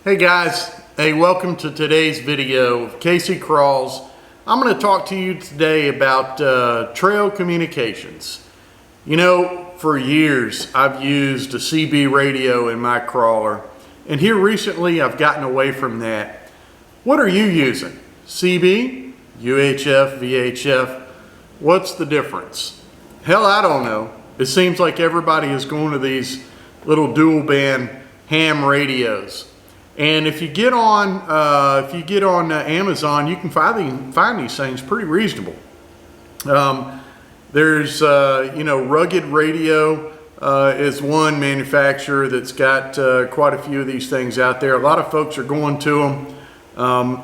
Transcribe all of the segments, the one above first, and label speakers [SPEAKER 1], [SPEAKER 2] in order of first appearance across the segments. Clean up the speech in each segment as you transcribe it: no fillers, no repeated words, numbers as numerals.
[SPEAKER 1] Hey guys, hey, welcome to today's video of Casey Crawls. I'm going to talk to you today about trail communications. You know, for years I've used a CB radio in my crawler, and here recently I've gotten away from that. What are you using? CB? UHF? VHF? What's the difference? Hell, I don't know. It seems like everybody is going to these little dual band ham radios. And if you get on Amazon, you can find these things pretty reasonable. There's Rugged Radio is one manufacturer that's got quite a few of these things out there. A lot of folks are going to them.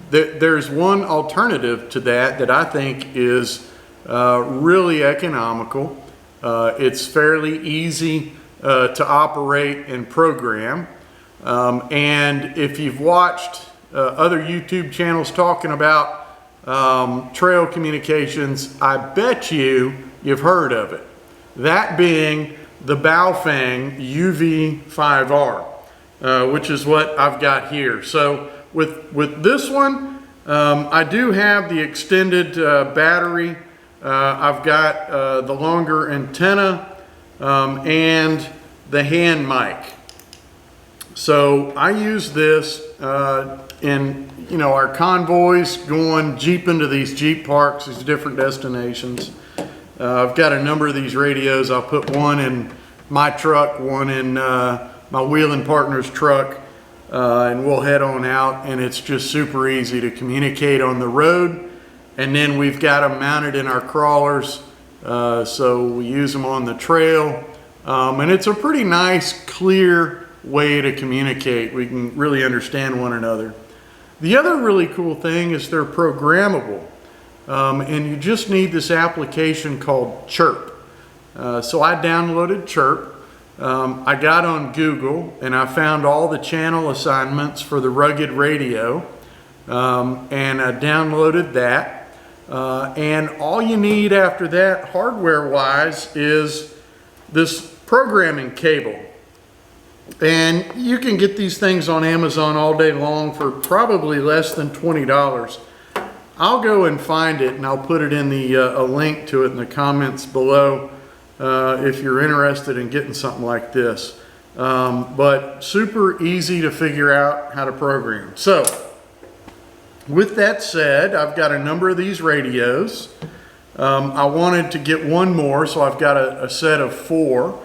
[SPEAKER 1] There's one alternative to that I think is really economical. It's fairly easy to operate and program. And if you've watched other YouTube channels talking about trail communications, I bet you've heard of it. That being the Baofeng UV-5R, which is what I've got here. So with this one, I do have the extended battery. I've got the longer antenna and the hand mic. So I use this in our convoys going Jeep into these Jeep parks, these different destinations. I've got a number of these radios. I'll put one in my truck, one in my wheeling partner's truck, and we'll head on out, and it's just super easy to communicate on the road. And then we've got them mounted in our crawlers, so we use them on the trail, and it's a pretty nice, clear way to communicate. We can really understand one another. The other really cool thing is they're programmable, and you just need this application called Chirp. So I downloaded Chirp. I got on Google and I found all the channel assignments for the Rugged Radio, and I downloaded that. And all you need after that, hardware wise, is this programming cable. And you can get these things on Amazon all day long for probably less than $20. I'll go and find it, and I'll put it in a link to it in the comments below if you're interested in getting something like this. But super easy to figure out how to program. So with that said, I've got a number of these radios. I wanted to get one more, so I've got a set of 4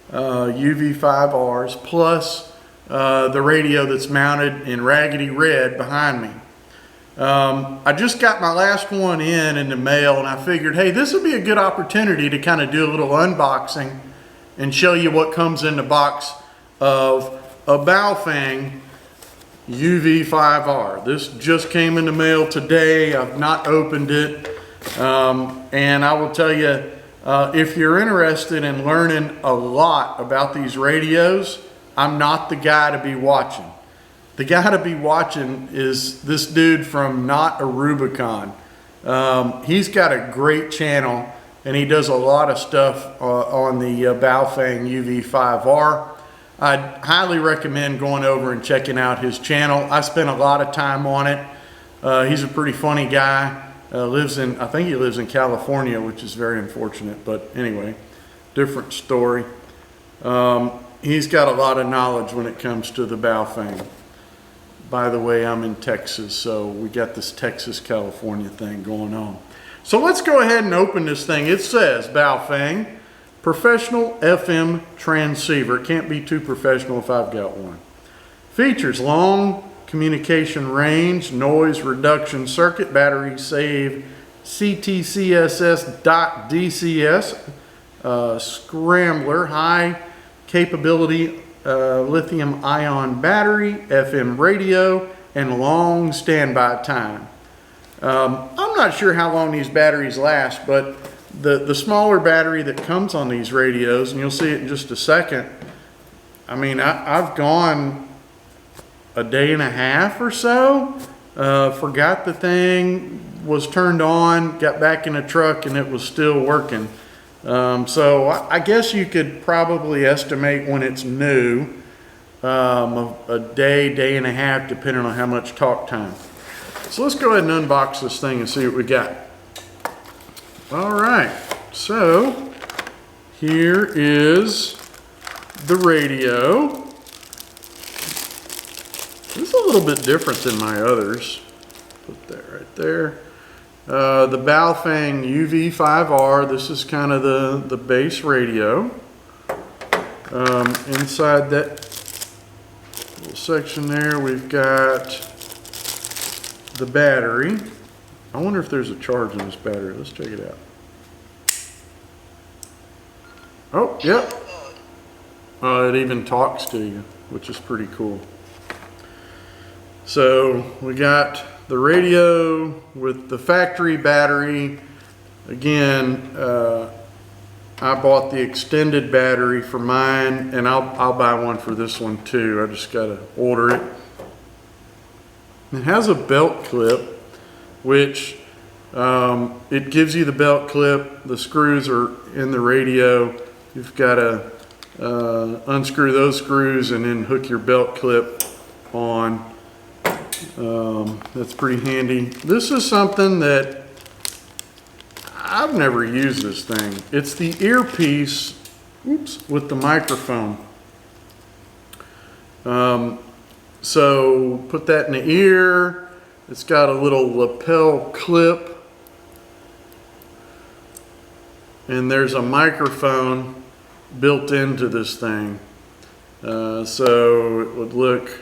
[SPEAKER 1] UV-5Rs plus the radio that's mounted in raggedy red behind me. I just got my last one in the mail, and I figured, hey, this would be a good opportunity to kind of do a little unboxing and show you what comes in the box of a Baofeng UV-5R. This just came in the mail today. I've not opened it, and I will tell you, if you're interested in learning a lot about these radios, I'm not the guy to be watching. The guy to be watching is this dude from Not a Rubicon. He's got a great channel, and he does a lot of stuff on the Baofeng UV-5R. I'd highly recommend going over and checking out his channel. I spent a lot of time on it. He's a pretty funny guy. I think he lives in California, which is very unfortunate, but anyway, different story. He's got a lot of knowledge when it comes to the Baofeng. By the way, I'm in Texas, so we got this Texas-California thing going on. So let's go ahead and open this thing. It says Baofeng Professional FM Transceiver. It can't be too professional if I've got one. Features long communication range, noise reduction circuit, battery save, CTCSS.DCS, scrambler, high capability lithium ion battery, FM radio, and long standby time. I'm not sure how long these batteries last, but the smaller battery that comes on these radios, and you'll see it in just a second, I mean, I've gone a day and a half or so, forgot the thing was turned on, got back in the truck, and it was still working. So I guess you could probably estimate when it's new a day, day and a half, depending on how much talk time. So let's go ahead and unbox this thing and see what we got. All right, so here is the radio. This is a little bit different than my others. Put that right there. The Baofeng UV-5R. This is kind of the base radio. Inside that little section there, we've got the battery. I wonder if there's a charge in this battery. Let's check it out. Oh, yep. It even talks to you, which is pretty cool. So we got the radio with the factory battery. Again, I bought the extended battery for mine, and I'll buy one for this one too. I just gotta order it. It has a belt clip, which it gives you the belt clip. The screws are in the radio. You've got to unscrew those screws and then hook your belt clip on. That's pretty handy. This is something that I've never used this thing. It's the earpiece, oops, with the microphone. So put that in the ear. It's got a little lapel clip. And there's a microphone built into this thing. So it would look,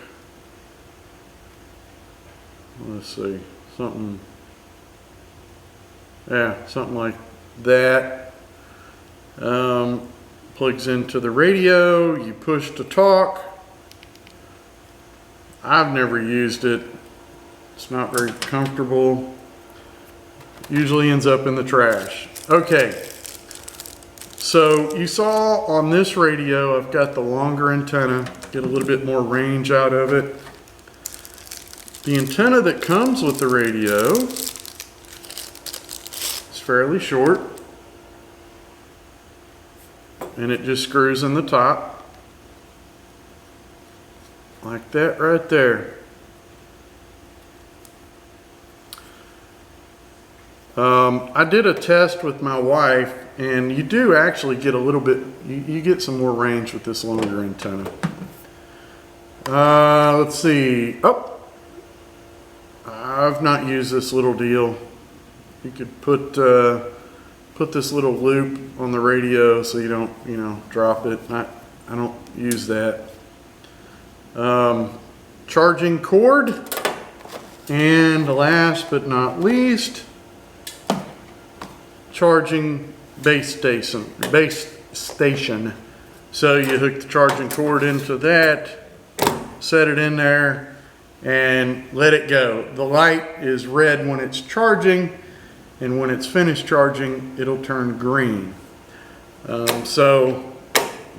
[SPEAKER 1] let's see, something like that. Plugs into the radio, you push to talk. I've never used it. It's not very comfortable. Usually ends up in the trash. Okay, so you saw on this radio, I've got the longer antenna, get a little bit more range out of it. The antenna that comes with the radio is fairly short, and it just screws in the top like that right there. I did a test with my wife, and you do actually get a little bit, you get some more range with this longer antenna. Let's see. Oh, I've not used this little deal. You could put this little loop on the radio so you don't, drop it. I don't use that. Charging cord, and last but not least, charging base station. So you hook the charging cord into that, set it in there, and let it go. The light is red when it's charging, and when it's finished charging, it'll turn green. So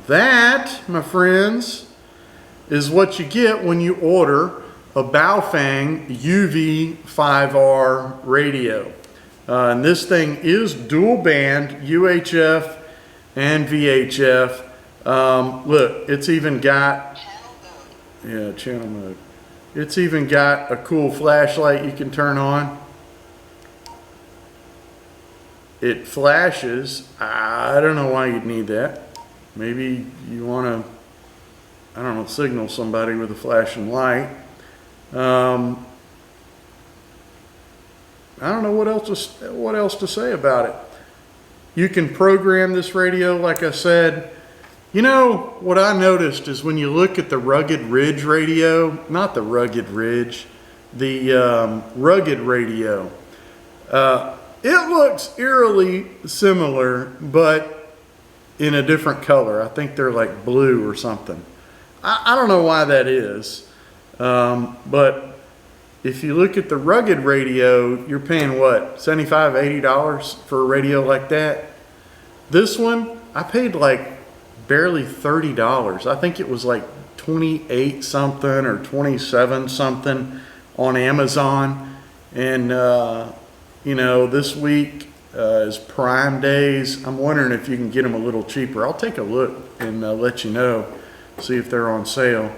[SPEAKER 1] that, my friends, is what you get when you order a Baofeng UV-5R radio. And this thing is dual band, UHF and VHF. Look, it's even got, channel mode. It's even got a cool flashlight you can turn on. It flashes. I don't know why you'd need that. Maybe you want to, I don't know, signal somebody with a flashing light. I don't know what else to say about it. You can program this radio, like I said. You know, what I noticed is when you look at the Rugged Ridge radio, not the Rugged Ridge, the Rugged radio, it looks eerily similar, but in a different color. I think they're like blue or something. I don't know why that is, but if you look at the Rugged radio, you're paying what, $75, $80 for a radio like that? This one, I paid like barely $30. I think it was like 28 something or 27 something on Amazon. And this week is Prime Days. I'm wondering if you can get them a little cheaper. I'll take a look and let you know, see if they're on sale.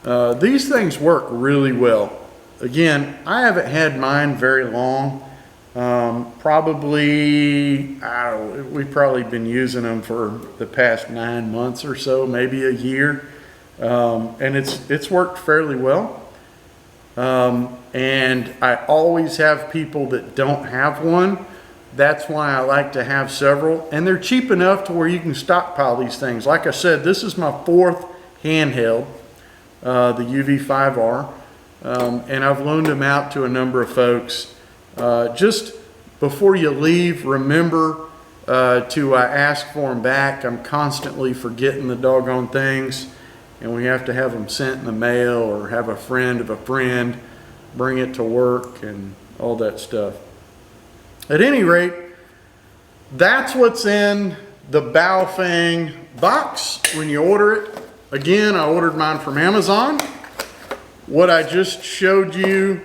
[SPEAKER 1] These things work really well. Again, I haven't had mine very long. We've probably been using them for the past 9 months or so, maybe a year. And it's worked fairly well. And I always have people that don't have one. That's why I like to have several. And they're cheap enough to where you can stockpile these things. Like I said, this is my 4th handheld, the UV-5R. And I've loaned them out to a number of folks. Just before you leave, remember to ask for them back. I'm constantly forgetting the doggone things, and we have to have them sent in the mail or have a friend of a friend bring it to work and all that stuff. At any rate, that's what's in the Baofeng box when you order it. Again, I ordered mine from Amazon. What I just showed you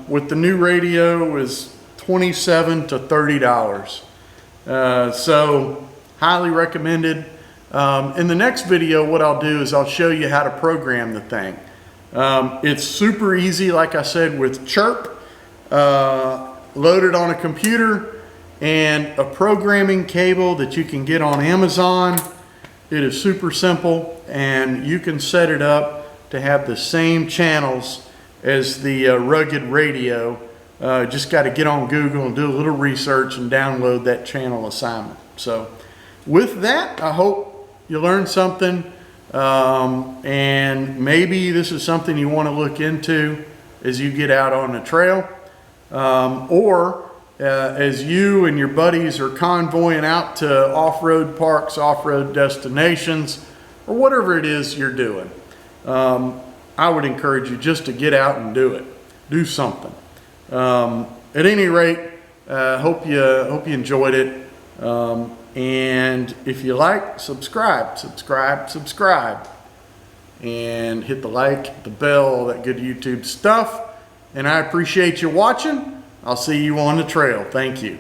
[SPEAKER 1] with the new radio is $27 to $30. So highly recommended. In the next video, what I'll do is I'll show you how to program the thing. It's super easy, like I said, with Chirp, loaded on a computer and a programming cable that you can get on Amazon. It is super simple, and you can set it up to have the same channels as the rugged radio. Just got to get on Google and do a little research and download that channel assignment. So with that, I hope you learned something, and maybe this is something you want to look into as you get out on the trail, or as you and your buddies are convoying out to off-road parks, off-road destinations, or whatever it is you're doing. I would encourage you just to get out and do it. Do something. At any rate, hope you enjoyed it. And if you like, subscribe, and hit the like, the bell, all that good YouTube stuff. And I appreciate you watching. I'll see you on the trail. Thank you.